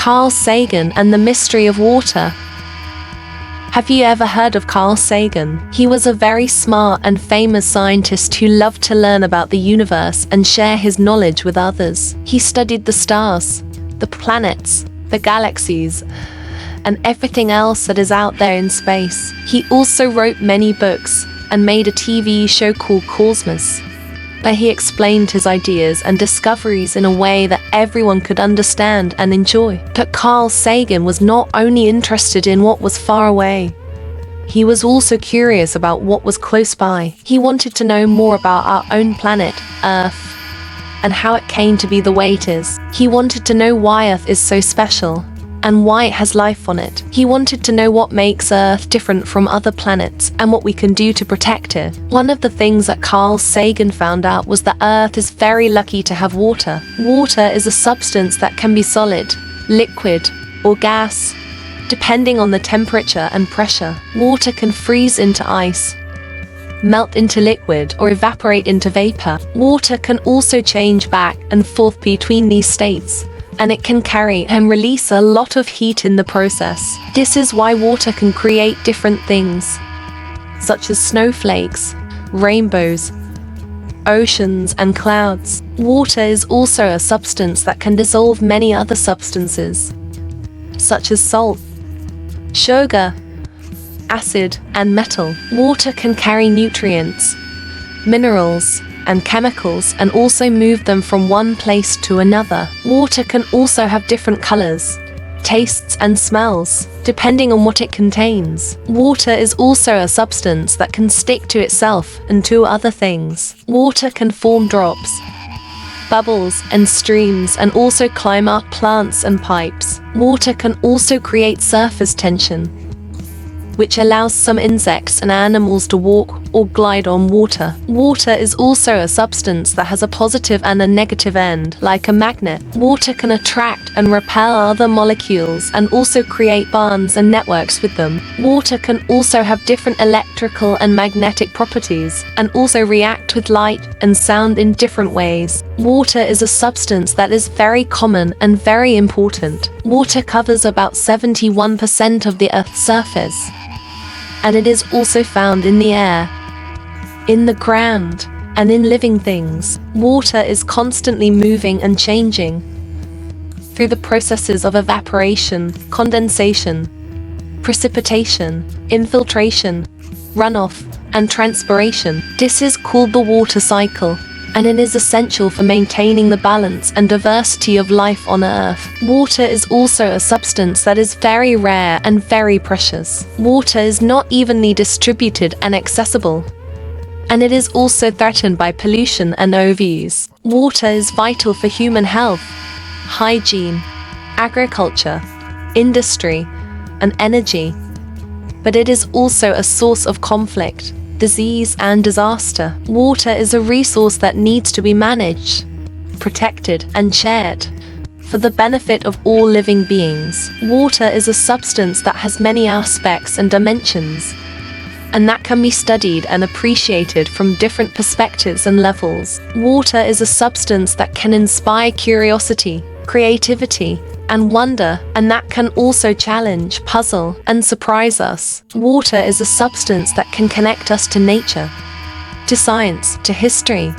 Carl Sagan and the mystery of water. Have you ever heard of Carl Sagan? He was a very smart and famous scientist who loved to learn about the universe and share his knowledge with others. He studied the stars, the planets, the galaxies, and everything else that is out there in space. He also wrote many books and made a TV show called Cosmos, where he explained his ideas and discoveries in a way that everyone could understand and enjoy. But Carl Sagan was not only interested in what was far away, he was also curious about what was close by. He wanted to know more about our own planet, Earth, and how it came to be the way it is. He wanted to know why Earth is so special, and why it has life on it. He wanted to know what makes Earth different from other planets and what we can do to protect it. One of the things that Carl Sagan found out was that Earth is very lucky to have water. Water is a substance that can be solid, liquid, or gas, depending on the temperature and pressure. Water can freeze into ice, melt into liquid, or evaporate into vapor. Water can also change back and forth between these states, and it can carry and release a lot of heat in the process. This is why water can create different things, such as snowflakes, rainbows, oceans, and clouds. Water is also a substance that can dissolve many other substances, such as salt, sugar, acid, and metal. Water can carry nutrients, minerals, and chemicals, and also move them from one place to another. Water can also have different colors, tastes, and smells, depending on what it contains. Water is also a substance that can stick to itself and to other things. Water can form drops, bubbles, and streams, and also climb up plants and pipes. Water can also create surface tension, which allows some insects and animals to walk or glide on water. Water is also a substance that has a positive and a negative end, like a magnet. Water can attract and repel other molecules and also create bonds and networks with them. Water can also have different electrical and magnetic properties, and also react with light and sound in different ways. Water is a substance that is very common and very important. Water covers about 71% of the Earth's surface, and it is also found in the air, in the ground, and in living things. Water is constantly moving and changing through the processes of evaporation, condensation, precipitation, infiltration, runoff, and transpiration. This is called the water cycle, and it is essential for maintaining the balance and diversity of life on Earth. Water is also a substance that is very rare and very precious. Water is not evenly distributed and accessible, and it is also threatened by pollution and overuse. Water is vital for human health, hygiene, agriculture, industry, and energy, but it is also a source of conflict, disease, and disaster. Water is a resource that needs to be managed, protected, and shared for the benefit of all living beings. Water is a substance that has many aspects and dimensions, and that can be studied and appreciated from different perspectives and levels. Water is a substance that can inspire curiosity, creativity, and wonder, and that can also challenge, puzzle, and surprise us. Water is a substance that can connect us to nature, to science, to history,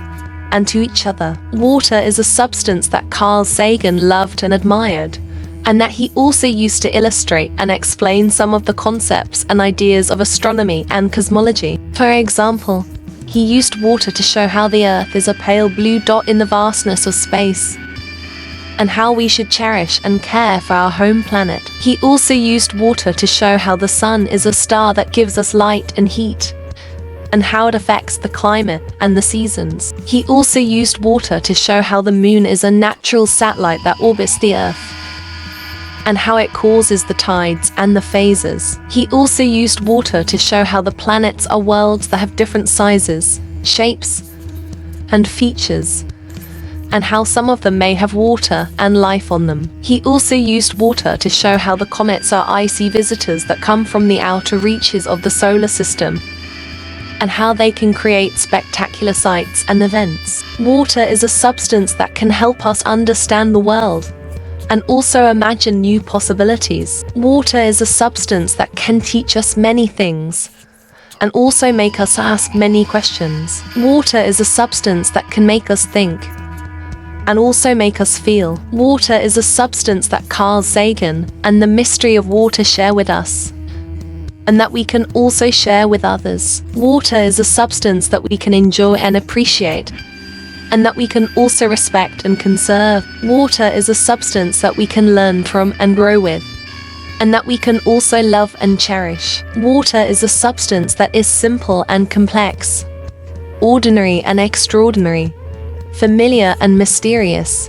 and to each other. Water is a substance that Carl Sagan loved and admired, and that he also used to illustrate and explain some of the concepts and ideas of astronomy and cosmology. For example, he used water to show how the Earth is a pale blue dot in the vastness of space, and how we should cherish and care for our home planet. He also used water to show how the sun is a star that gives us light and heat, and how it affects the climate and the seasons. He also used water to show how the moon is a natural satellite that orbits the Earth, and how it causes the tides and the phases. He also used water to show how the planets are worlds that have different sizes, shapes, and features, and how some of them may have water and life on them. He also used water to show how the comets are icy visitors that come from the outer reaches of the solar system, and how they can create spectacular sights and events. Water is a substance that can help us understand the world, and also imagine new possibilities. Water is a substance that can teach us many things and also make us ask many questions. Water is a substance that can make us think and also make us feel. Water is a substance that Carl Sagan and the mystery of water share with us, and that we can also share with others. Water is a substance that we can enjoy and appreciate, and that we can also respect and conserve. Water is a substance that we can learn from and grow with, and that we can also love and cherish. Water is a substance that is simple and complex, ordinary and extraordinary, familiar and mysterious,